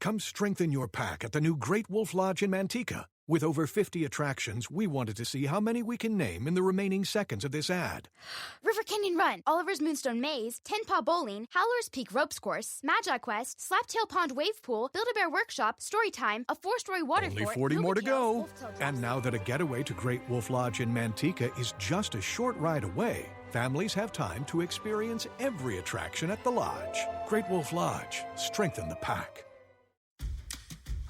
Come strengthen your pack at the new Great Wolf Lodge in Manteca. With over 50 attractions, we wanted to see how many we can name in the remaining seconds of this ad. River Canyon Run, Oliver's Moonstone Maze, Tin Paw Bowling, Howler's Peak Ropes Course, Magi Quest, Slaptail Pond Wave Pool, Build-A-Bear Workshop, Storytime, a 4-story water Only fort, 40 more to go. Wolftail And now that a getaway to Great Wolf Lodge in Manteca is just a short ride away, families have time to experience every attraction at the lodge. Great Wolf Lodge. Strengthen the pack.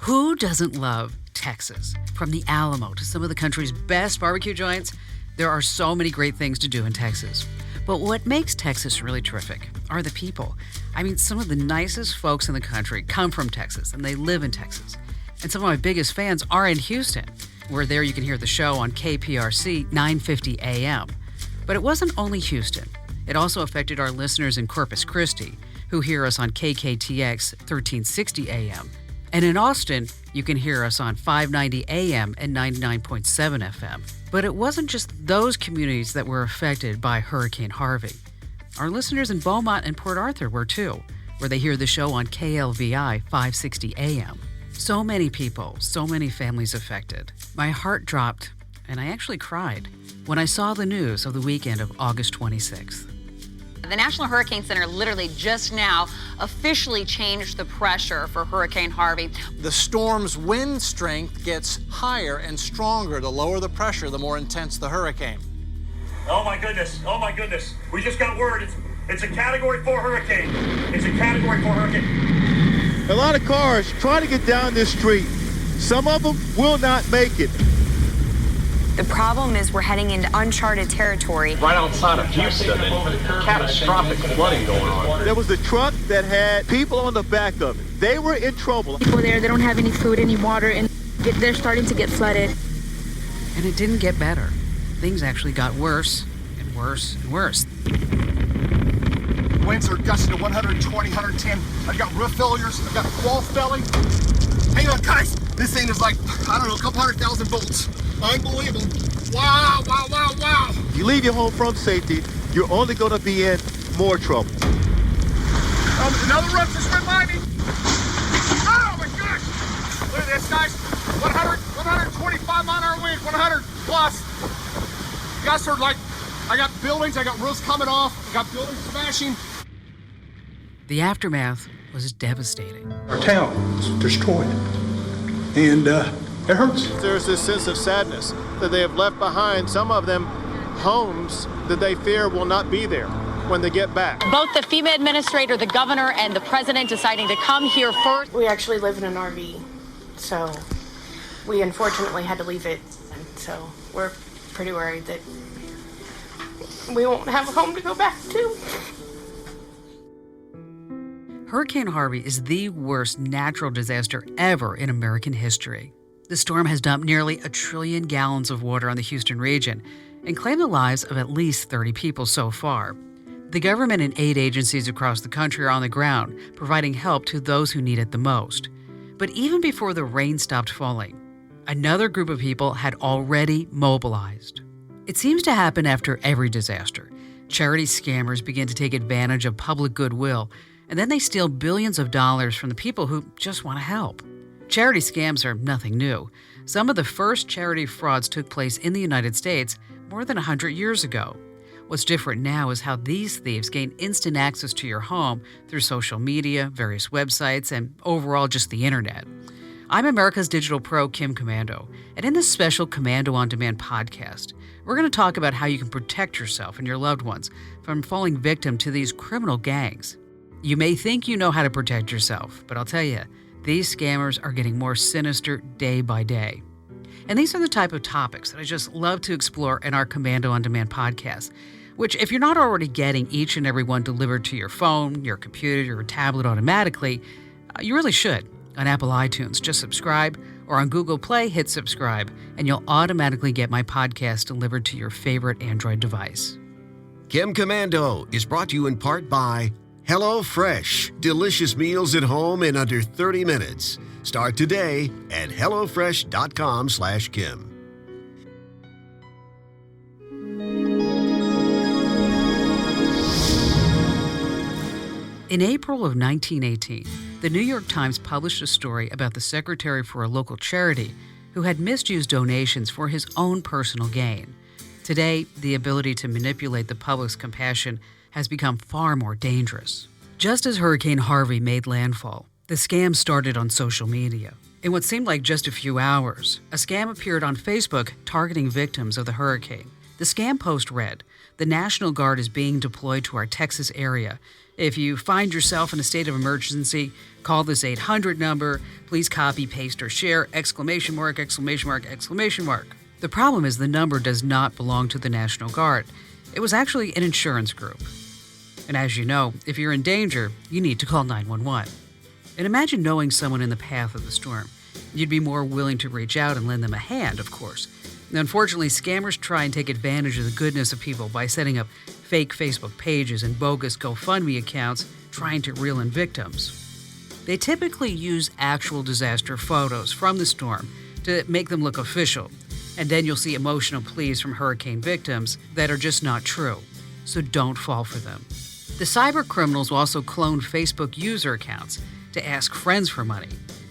Who doesn't love Texas? From the Alamo to some of the country's best barbecue joints, there are so many great things to do in Texas. But what makes Texas really terrific are the people. I mean, some of the nicest folks in the country come from Texas, and they live in Texas. And some of my biggest fans are in Houston, where there you can hear the show on KPRC 950 AM. But it wasn't only Houston. It also affected our listeners in Corpus Christi, who hear us on KKTX 1360 AM. And in Austin, you can hear us on 590 AM and 99.7 FM. But it wasn't just those communities that were affected by Hurricane Harvey. Our listeners in Beaumont and Port Arthur were too, where they hear the show on KLVI 560 AM. So many people, so many families affected. My heart dropped, and I actually cried when I saw the news of the weekend of August 26th. The National Hurricane Center literally just now officially changed the pressure for Hurricane Harvey. The storm's wind strength gets higher and stronger. The lower the pressure, the more intense the hurricane. Oh my goodness, oh my goodness. We just got word. It's a Category 4 hurricane. It's a Category 4 hurricane. A lot of cars try to get down this street. Some of them will not make it. The problem is we're heading into uncharted territory. Right outside of Houston, and catastrophic flooding going on. There was a truck that had people on the back of it. They were in trouble. People there, they don't have any food, any water, and they're starting to get flooded. And it didn't get better. Things actually got worse and worse and worse. Winds are gusting to 120, 110. I've got roof failures. I've got wall felling. Hang on, guys. This thing is like, I don't know, a couple 100,000 volts. Unbelievable. Wow, wow, wow, wow. If you leave your home from safety, you're only going to be in more trouble. Another roof just went by me. Oh, my gosh. Look at this, guys. 125 mile-an-hour winds, 100 plus. You guys heard, like, I got buildings, I got roofs coming off, I got buildings smashing. The aftermath was devastating. Our town was destroyed, and it hurts. There's this sense of sadness that they have left behind, some of them, homes that they fear will not be there when they get back. Both the FEMA administrator, the governor, and the president deciding to come here first. We actually live in an RV, so we unfortunately had to leave it. And so we're pretty worried that we won't have a home to go back to. Hurricane Harvey is the worst natural disaster ever in American history. The storm has dumped nearly 1 trillion gallons of water on the Houston region and claimed the lives of at least 30 people so far. The government and aid agencies across the country are on the ground, providing help to those who need it the most. But even before the rain stopped falling, another group of people had already mobilized. It seems to happen after every disaster. Charity scammers begin to take advantage of public goodwill, and then they steal billions of dollars from the people who just want to help. Charity scams are nothing new. Some of the first charity frauds took place in the United States more than 100 years ago. What's different now is how these thieves gain instant access to your home through social media, various websites, and overall just the internet. I'm America's Digital Pro, Kim Commando, and in this special Commando On Demand podcast, we're going to talk about how you can protect yourself and your loved ones from falling victim to these criminal gangs. You may think you know how to protect yourself, but I'll tell you, these scammers are getting more sinister day by day. And these are the type of topics that I just love to explore in our Commando On Demand podcast, which if you're not already getting each and every one delivered to your phone, your computer, your tablet automatically, you really should. On Apple iTunes, just subscribe, or on Google Play, hit subscribe, and you'll automatically get my podcast delivered to your favorite Android device. Kim Commando is brought to you in part by HelloFresh. Delicious meals at home in under 30 minutes. Start today at HelloFresh.com/Kim. In April of 1918, The New York Times published a story about the secretary for a local charity who had misused donations for his own personal gain. Today, the ability to manipulate the public's compassion has become far more dangerous. Just as Hurricane Harvey made landfall, the scam started on social media. In what seemed like just a few hours, a scam appeared on Facebook targeting victims of the hurricane. The scam post read, "The National Guard is being deployed to our Texas area. If you find yourself in a state of emergency, call this 800 number. Please copy, paste, or share, !!!!!!!!!!!!!" The problem is the number does not belong to the National Guard. It was actually an insurance group. And as you know, if you're in danger, you need to call 911. And imagine knowing someone in the path of the storm. You'd be more willing to reach out and lend them a hand, of course. And unfortunately, scammers try and take advantage of the goodness of people by setting up fake Facebook pages and bogus GoFundMe accounts trying to reel in victims. They typically use actual disaster photos from the storm to make them look official, and then you'll see emotional pleas from hurricane victims that are just not true. So don't fall for them. The cyber criminals will also clone Facebook user accounts to ask friends for money.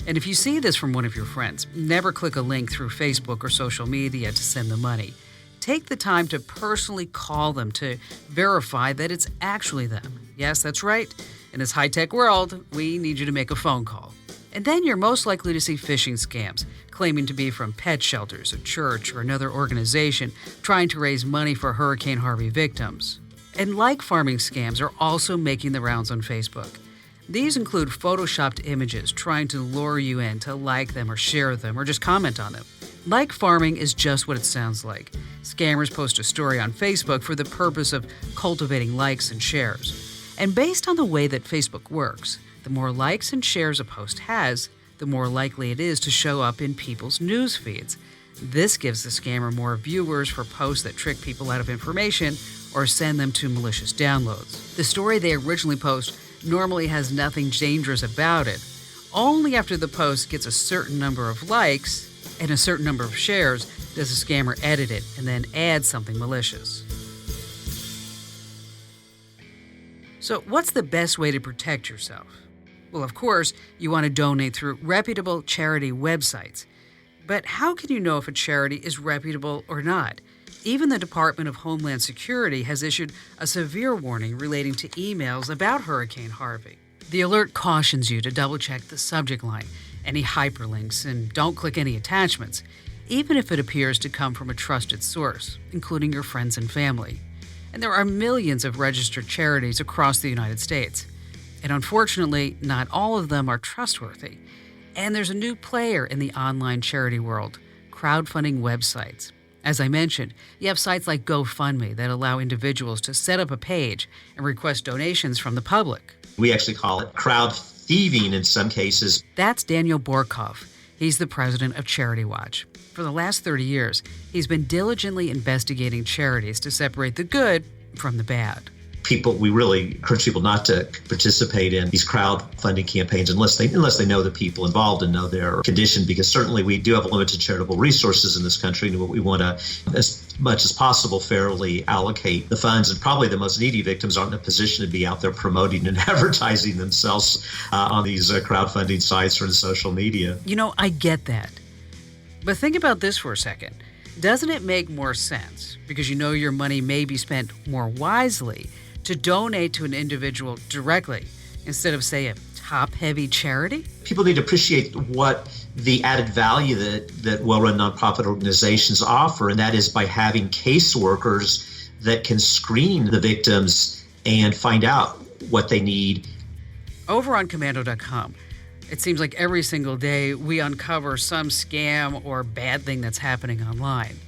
And if you see this from one of your friends, never click a link through Facebook or social media to send them money. Take the time to personally call them to verify that it's actually them. Yes, that's right. In this high-tech world, we need you to make a phone call. And then you're most likely to see phishing scams claiming to be from pet shelters, a church, or another organization trying to raise money for Hurricane Harvey victims. And like farming scams are also making the rounds on Facebook. These include photoshopped images trying to lure you in to like them or share them or just comment on them. Like farming is just what it sounds like. Scammers post a story on Facebook for the purpose of cultivating likes and shares. And based on the way that Facebook works, the more likes and shares a post has, the more likely it is to show up in people's news feeds. This gives the scammer more viewers for posts that trick people out of information or send them to malicious downloads. The story they originally post normally has nothing dangerous about it. Only after the post gets a certain number of likes and a certain number of shares does the scammer edit it and then add something malicious. So what's the best way to protect yourself? Well, of course, you want to donate through reputable charity websites. But how can you know if a charity is reputable or not? Even the Department of Homeland Security has issued a severe warning relating to emails about Hurricane Harvey. The alert cautions you to double-check the subject line, any hyperlinks, and don't click any attachments, even if it appears to come from a trusted source, including your friends and family. And there are millions of registered charities across the United States. And unfortunately, not all of them are trustworthy. And there's a new player in the online charity world, crowdfunding websites. As I mentioned, you have sites like GoFundMe that allow individuals to set up a page and request donations from the public. We actually call it crowd thieving in some cases. That's Daniel Borkhoff. He's the president of Charity Watch. For the last 30 years, he's been diligently investigating charities to separate the good from the bad. We really encourage people not to participate in these crowdfunding campaigns unless they know the people involved and know their condition, because certainly we do have limited charitable resources in this country, and we want to, as much as possible, fairly allocate the funds. And probably the most needy victims aren't in a position to be out there promoting and advertising themselves on these crowdfunding sites or in social media. You know, I get that. But think about this for a second. Doesn't it make more sense, because you know your money may be spent more wisely, to donate to an individual directly instead of, say, a top-heavy charity? People need to appreciate what the added value that well-run nonprofit organizations offer, and that is by having caseworkers that can screen the victims and find out what they need. Over on Commando.com, it seems like every single day we uncover some scam or bad thing that's happening online.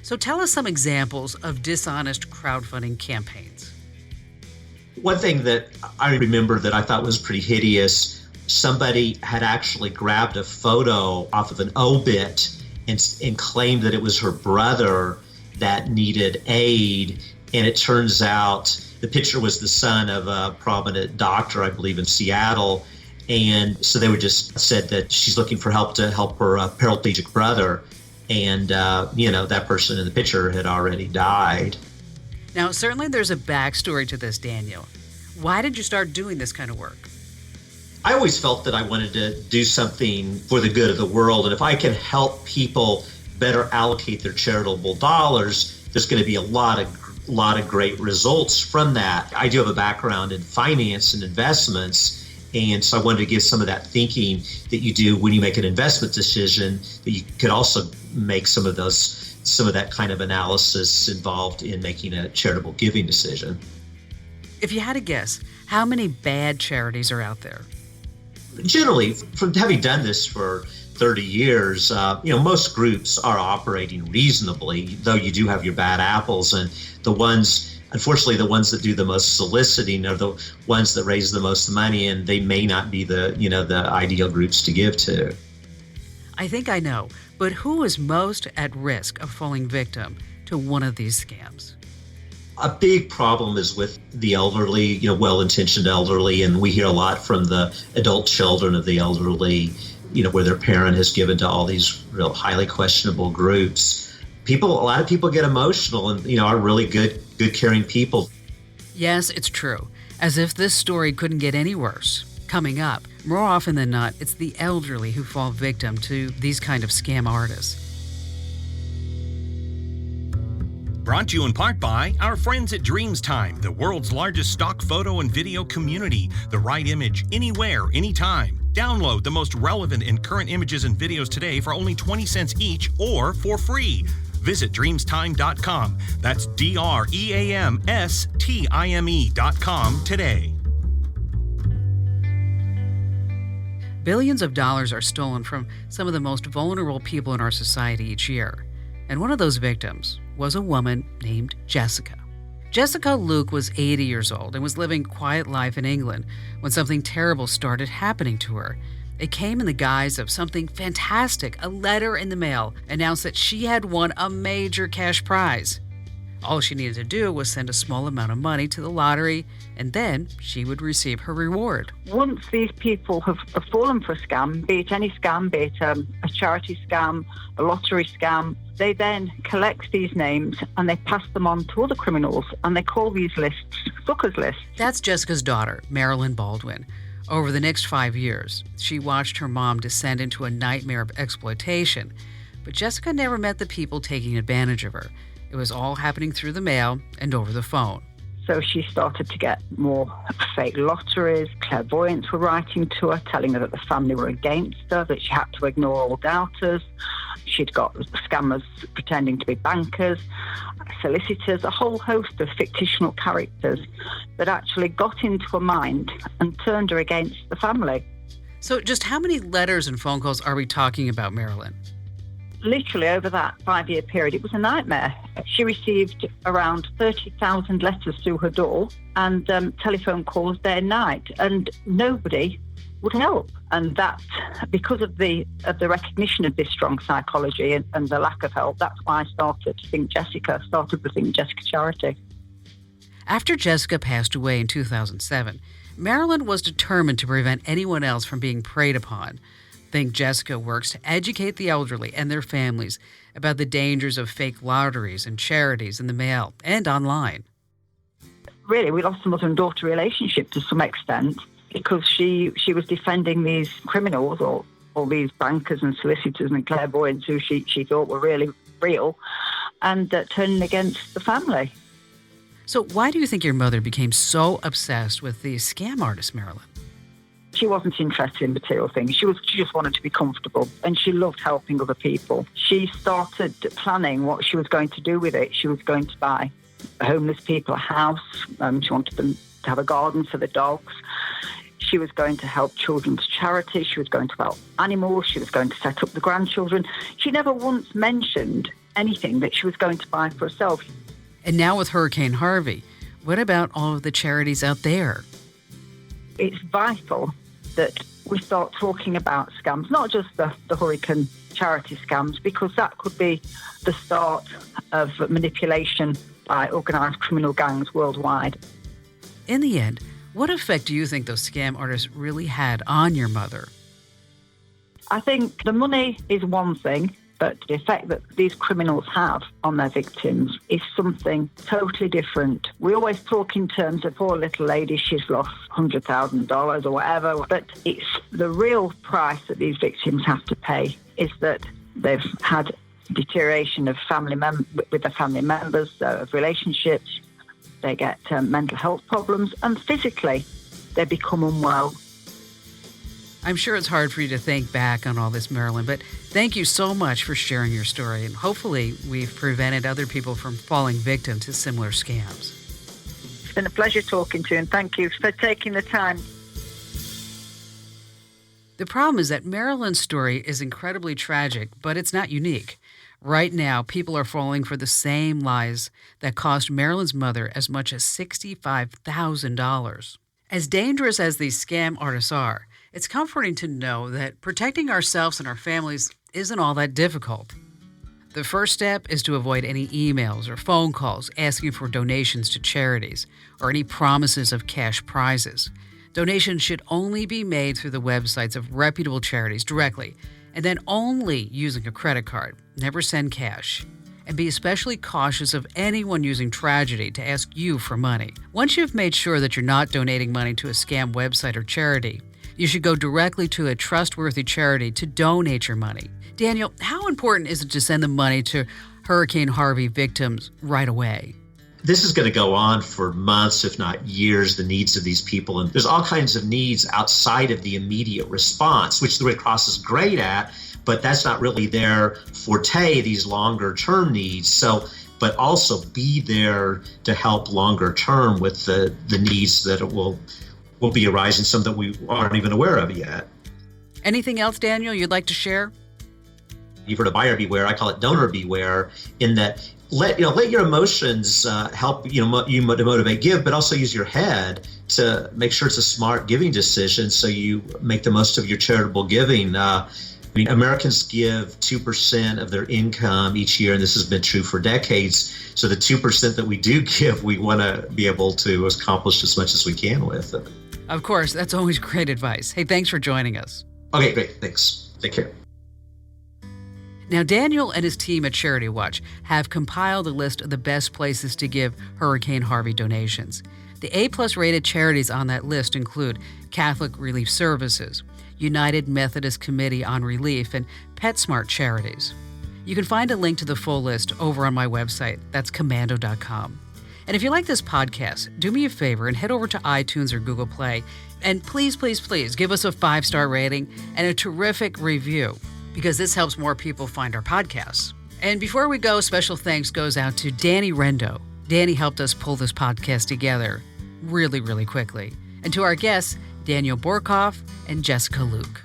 So tell us some examples of dishonest crowdfunding campaigns. One thing that I remember that I thought was pretty hideous, somebody had actually grabbed a photo off of an obit and claimed that it was her brother that needed aid. And it turns out the picture was the son of a prominent doctor, I believe, in Seattle. And so they were just said that she's looking for help to help her paraplegic brother. And, that person in the picture had already died. Now, certainly there's a backstory to this, Daniel. Why did you start doing this kind of work? I always felt that I wanted to do something for the good of the world. And if I can help people better allocate their charitable dollars, there's going to be a lot of great results from that. I do have a background in finance and investments. And so I wanted to give some of that thinking that you do when you make an investment decision, that you could also make some of that kind of analysis involved in making a charitable giving decision. If you had to guess, how many bad charities are out there? Generally, from having done this for 30 years, most groups are operating reasonably, though you do have your bad apples. And unfortunately, the ones that do the most soliciting are the ones that raise the most money, and they may not be the ideal groups to give to. I think I know, but who is most at risk of falling victim to one of these scams? A big problem is with the elderly, well-intentioned elderly, and we hear a lot from the adult children of the elderly, where their parent has given to all these real highly questionable groups. A lot of people get emotional and, are really good, caring people. Yes, it's true. As if this story couldn't get any worse. Coming up, more often than not, it's the elderly who fall victim to these kind of scam artists. Brought to you in part by our friends at DreamsTime, the world's largest stock photo and video community. The right image, anywhere, anytime. Download the most relevant and current images and videos today for only 20 cents each or for free. Visit dreamstime.com. That's DREAMSTIME.com today. Billions of dollars are stolen from some of the most vulnerable people in our society each year. And one of those victims was a woman named Jessica. Jessica Luke was 80 years old and was living a quiet life in England when something terrible started happening to her. It came in the guise of something fantastic. A letter in the mail announced that she had won a major cash prize. All she needed to do was send a small amount of money to the lottery, and then she would receive her reward. Once these people have fallen for a scam, be it any scam, be it a charity scam, a lottery scam, they then collect these names and they pass them on to other criminals, and they call these lists suckers lists. That's Jessica's daughter, Marilyn Baldwin. Over the next 5 years, she watched her mom descend into a nightmare of exploitation. But Jessica never met the people taking advantage of her. It was all happening through the mail and over the phone. So she started to get more fake lotteries. Clairvoyants were writing to her, telling her that the family were against her, that she had to ignore all doubters. She'd got scammers pretending to be bankers, solicitors, a whole host of fictional characters that actually got into her mind and turned her against the family. So just how many letters and phone calls are we talking about, Marilyn? Literally over that 5-year period, it was a nightmare. She received around 30,000 letters through her door and telephone calls day and night, and nobody would help. And that, because of the recognition of this strong psychology and the lack of help, that's why I started the Think Jessica charity. After Jessica passed away in 2007, Marilyn was determined to prevent anyone else from being preyed upon. Think Jessica works to educate the elderly and their families about the dangers of fake lotteries and charities in the mail and online. Really, we lost a mother and daughter relationship to some extent because she was defending these criminals or these bankers and solicitors and clairvoyants who she thought were really real and turning against the family. So why do you think your mother became so obsessed with these scam artists, Marilyn? She wasn't interested in material things. She just wanted to be comfortable, and she loved helping other people. She started planning what she was going to do with it. She was going to buy homeless people a house. She wanted them to have a garden for the dogs. She was going to help children's charities. She was going to help animals. She was going to set up the grandchildren. She never once mentioned anything that she was going to buy for herself. And now with Hurricane Harvey, what about all of the charities out there? It's vital that we start talking about scams, not just the hurricane charity scams, because that could be the start of manipulation by organised criminal gangs worldwide. In the end, what effect do you think those scam artists really had on your mother? I think the money is one thing, But the effect that these criminals have on their victims is something totally different. We always talk in terms of poor little lady, she's lost $100,000 or whatever, but it's the real price that these victims have to pay is that they've had deterioration of with their family members, of relationships. They get mental health problems, and physically they become unwell. I'm sure it's hard for you to think back on all this, Marilyn, but thank you so much for sharing your story, and hopefully we've prevented other people from falling victim to similar scams. It's been a pleasure talking to you, and thank you for taking the time. The problem is that Marilyn's story is incredibly tragic, but it's not unique. Right now, people are falling for the same lies that cost Marilyn's mother as much as $65,000. As dangerous as these scam artists are, it's comforting to know that protecting ourselves and our families isn't all that difficult. The first step is to avoid any emails or phone calls asking for donations to charities or any promises of cash prizes. Donations should only be made through the websites of reputable charities directly, and then only using a credit card. Never send cash. And be especially cautious of anyone using tragedy to ask you for money. Once you've made sure that you're not donating money to a scam website or charity, you should go directly to a trustworthy charity to donate your money. Daniel, how important is it to send the money to Hurricane Harvey victims right away? This is going to go on for months, if not years, the needs of these people. And there's all kinds of needs outside of the immediate response, which the Red Cross is great at, but that's not really their forte, these longer term needs. So, but also be there to help longer term with the needs that will be arising, some that we aren't even aware of yet. Anything else, Daniel, you'd like to share? You've heard of buyer beware. I call it donor beware, in that let your emotions help you to motivate give, but also use your head to make sure it's a smart giving decision so you make the most of your charitable giving. Americans give 2% of their income each year, and this has been true for decades. So the 2% that we do give, we want to be able to accomplish as much as we can with it. Of course, that's always great advice. Hey, thanks for joining us. Okay, great. Thanks. Take care. Now, Daniel and his team at Charity Watch have compiled a list of the best places to give Hurricane Harvey donations. The A+ rated charities on that list include Catholic Relief Services, United Methodist Committee on Relief, and PetSmart Charities. You can find a link to the full list over on my website. That's commando.com. And if you like this podcast, do me a favor and head over to iTunes or Google Play. And please, please, please give us a 5-star rating and a terrific review, because this helps more people find our podcasts. And before we go, special thanks goes out to Danny Rendo. Danny helped us pull this podcast together really, really quickly. And to our guests, Daniel Borkoff and Jessica Luke.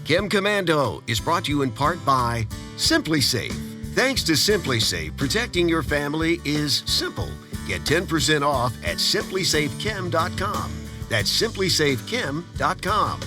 Chem Commando is brought to you in part by Simply Safe. Thanks to Simply Safe, protecting your family is simple. Get 10% off at simplysafechem.com. That's simplysafechem.com.